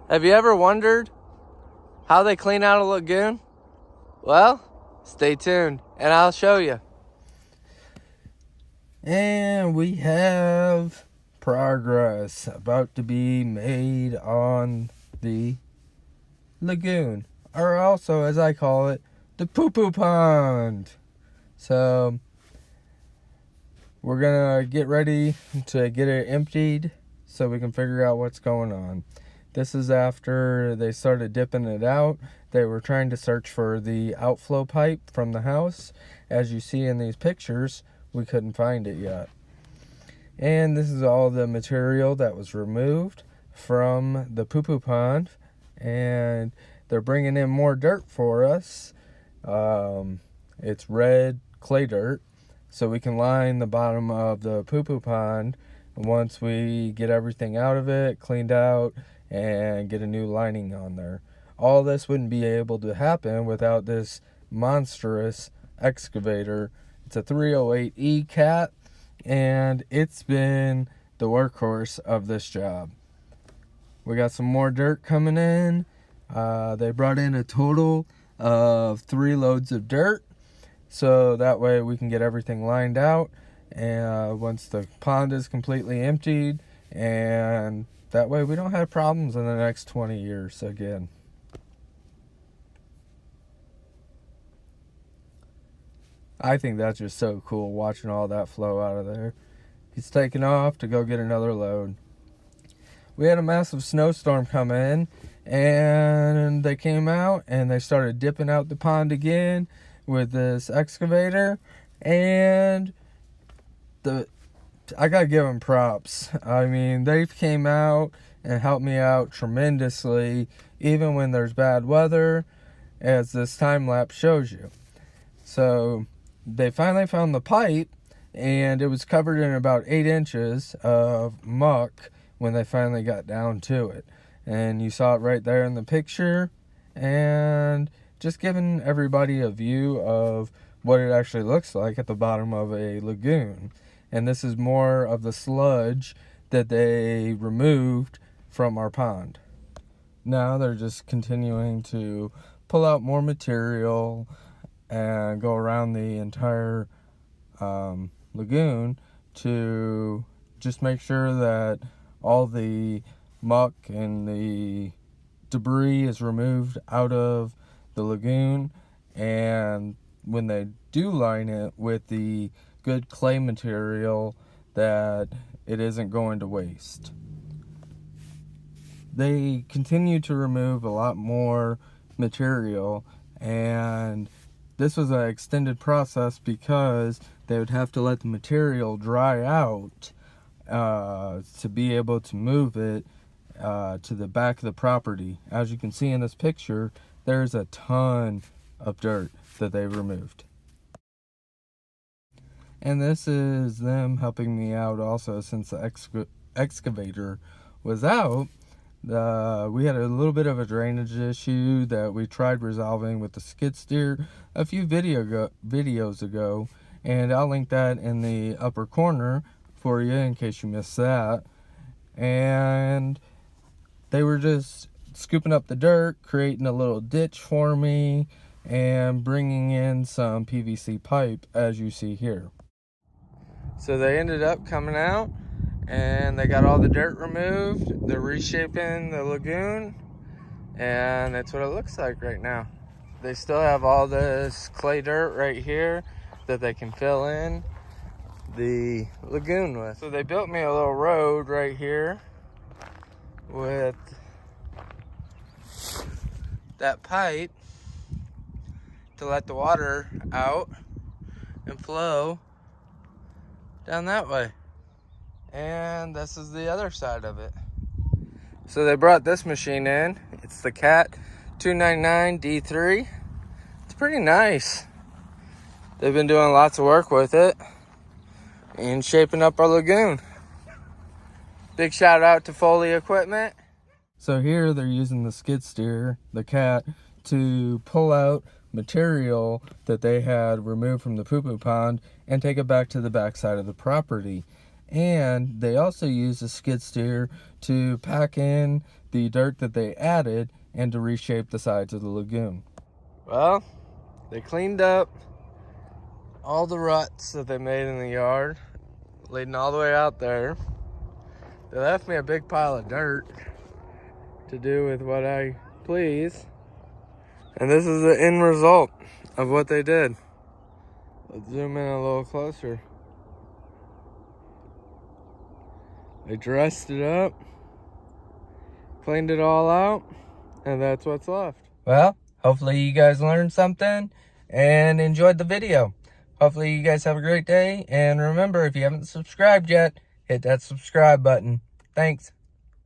Have you ever wondered how they clean out a lagoon? Well, stay tuned and I'll show you. And we have progress about to be made on the lagoon, or also, as I call it, the poo-poo pond. So we're gonna get ready to get it emptied so we can figure out what's going on. This is after they started dipping it out. They were trying to search for the outflow pipe from the house. As you see in these pictures, we couldn't find it yet. And this is all the material that was removed from the poo-poo pond. And they're bringing in more dirt for us. It's red clay dirt, so we can line the bottom of the poo-poo pond once we get everything out of it, cleaned out, and get a new lining on there. All this wouldn't be able to happen without this monstrous excavator. It's a 308E cat, and it's been the workhorse of this job. We got some more dirt coming in. They brought in a total of 3 loads of dirt, so that way we can get everything lined out, and once the pond is completely emptied, and that way we don't have problems in the next 20 years again. I think that's just so cool, watching all that flow out of there. He's taking off to go get another load. We had a massive snowstorm come in, and they came out and they started dipping out the pond again with this excavator, and I gotta give them props. I mean, they came out and helped me out tremendously, even when there's bad weather, as this time lapse shows you. So they finally found the pipe, and it was covered in about 8 inches of muck when they finally got down to it. And you saw it right there in the picture, and just giving everybody a view of what it actually looks like at the bottom of a lagoon. And this is more of the sludge that they removed from our pond. Now they're just continuing to pull out more material and go around the entire lagoon to just make sure that all the muck and the debris is removed out of the lagoon. And when they do line it with the good clay material, that it isn't going to waste. They continue to remove a lot more material, and this was an extended process because they would have to let the material dry out to be able to move it to the back of the property. As you can see in this picture, there's a ton of dirt that they removed. And this is them helping me out also, since the excavator was out. We had a little bit of a drainage issue that we tried resolving with the skid steer a few videos ago, and I'll link that in the upper corner for you in case you missed that. And they were just scooping up the dirt, creating a little ditch for me, and bringing in some PVC pipe, as you see here. So they ended up coming out, and they got all the dirt removed. They're reshaping the lagoon, and that's what it looks like right now. They still have all this clay dirt right here that they can fill in the lagoon with. So they built me a little road right here with that pipe to let the water out and flow down that way. And this is the other side of it. So they brought this machine in. It's the Cat 299D3. It's pretty nice. They've been doing lots of work with it and shaping up our lagoon. Big shout out to Foley Equipment. So here they're using the skid steer, the Cat, to pull out material that they had removed from the poo-poo pond and take it back to the backside of the property. And they also use the skid steer to pack in the dirt that they added and to reshape the sides of the lagoon. Well, they cleaned up all the ruts that they made in the yard, leading all the way out there. They left me a big pile of dirt to do with what I please. And this is the end result of what they did. Let's zoom in a little closer. They dressed it up, cleaned it all out, and that's what's left. Well, hopefully you guys learned something and enjoyed the video. Hopefully you guys have a great day. And remember, if you haven't subscribed yet, hit that subscribe button. Thanks.